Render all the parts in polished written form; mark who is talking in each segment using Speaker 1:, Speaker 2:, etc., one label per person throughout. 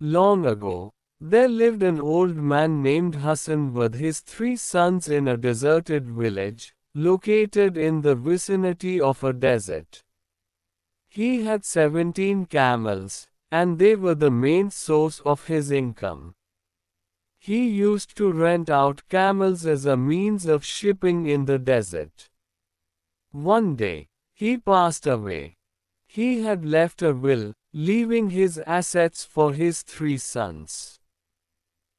Speaker 1: Long ago, there lived an old man named Hassan with his 3 sons in a deserted village, located in the vicinity of a desert. He had 17 camels, and they were the main source of his income. He used to rent out camels as a means of shipping in the desert. One day, he passed away. He had left a will, leaving his assets for his 3 sons.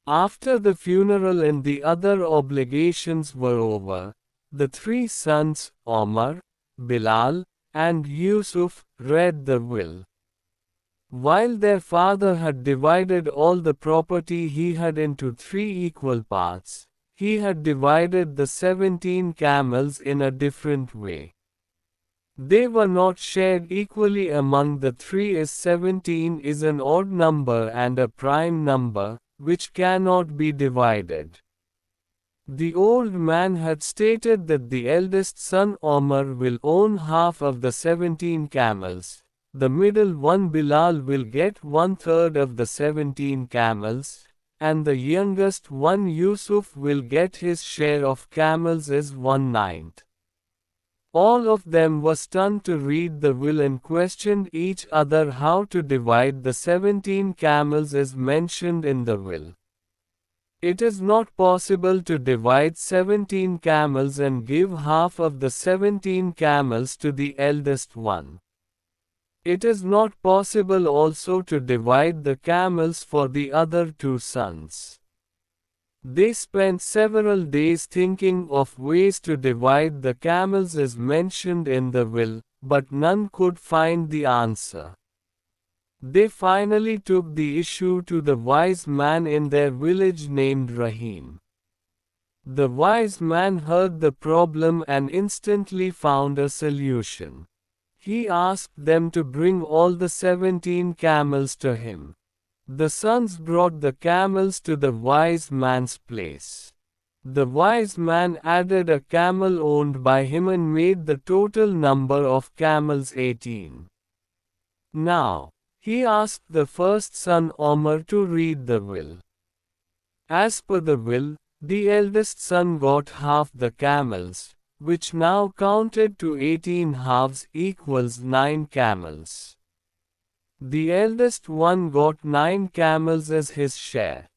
Speaker 1: After the funeral and the other obligations were over, the 3 sons, Omar, Bilal, and Yusuf, read the will. While their father had divided all the property he had into 3 equal parts, he had divided the 17 camels in a different way. They were not shared equally among the 3 as 17 is an odd number and a prime number, which cannot be divided. The old man had stated that the eldest son Omar will own half of the 17 camels, the middle one Bilal will get 1/3 of the 17 camels, and the youngest one Yusuf will get his share of camels as 1/9. All of them were stunned to read the will and questioned each other how to divide the 17 camels as mentioned in the will. It is not possible to divide 17 camels and give half of the 17 camels to the eldest one. It is not possible also to divide the camels for the other 2 sons. They spent several days thinking of ways to divide the camels as mentioned in the will, but none could find the answer. They finally took the issue to the wise man in their village named Rahim. The wise man heard the problem and instantly found a solution. He asked them to bring all the 17 camels to him. The sons brought the camels to the wise man's place. The wise man added a camel owned by him and made the total number of camels 18. Now, he asked the first son Omar to read the will. As per the will, the eldest son got half the camels, which now counted to 18 halves equals 9 camels. The eldest one got 9 camels as his share.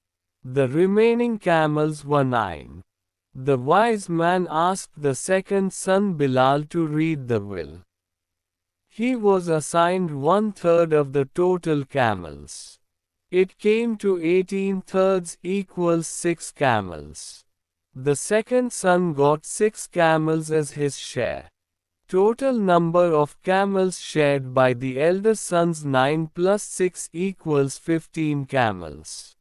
Speaker 1: The remaining camels were 9. The wise man asked the second son Bilal to read the will. He was assigned 1/3 of the total camels. It came to 18/3 equals 6 camels. The second son got 6 camels as his share. Total number of camels shared by the elder sons 9 plus 6 equals 15 camels.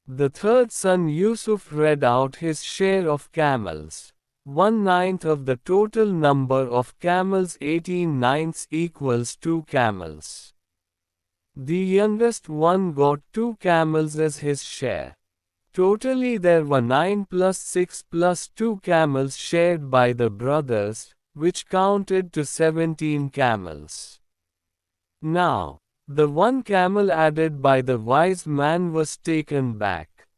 Speaker 1: The third son Yusuf read out his share of camels. 1/9 of the total number of camels 18/9 equals 2 camels. The youngest one got 2 camels as his share. Totally there were 9 plus 6 plus 2 camels shared by the brothers, which counted to 17 camels. Now, the 1 camel added by the wise man was taken back.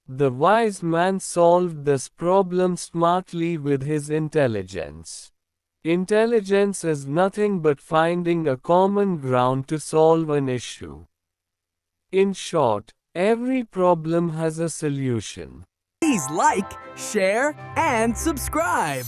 Speaker 1: The wise man solved this problem smartly with his intelligence. Intelligence is nothing but finding a common ground to solve an issue. In short, every problem has a solution.
Speaker 2: Please like, share, and subscribe.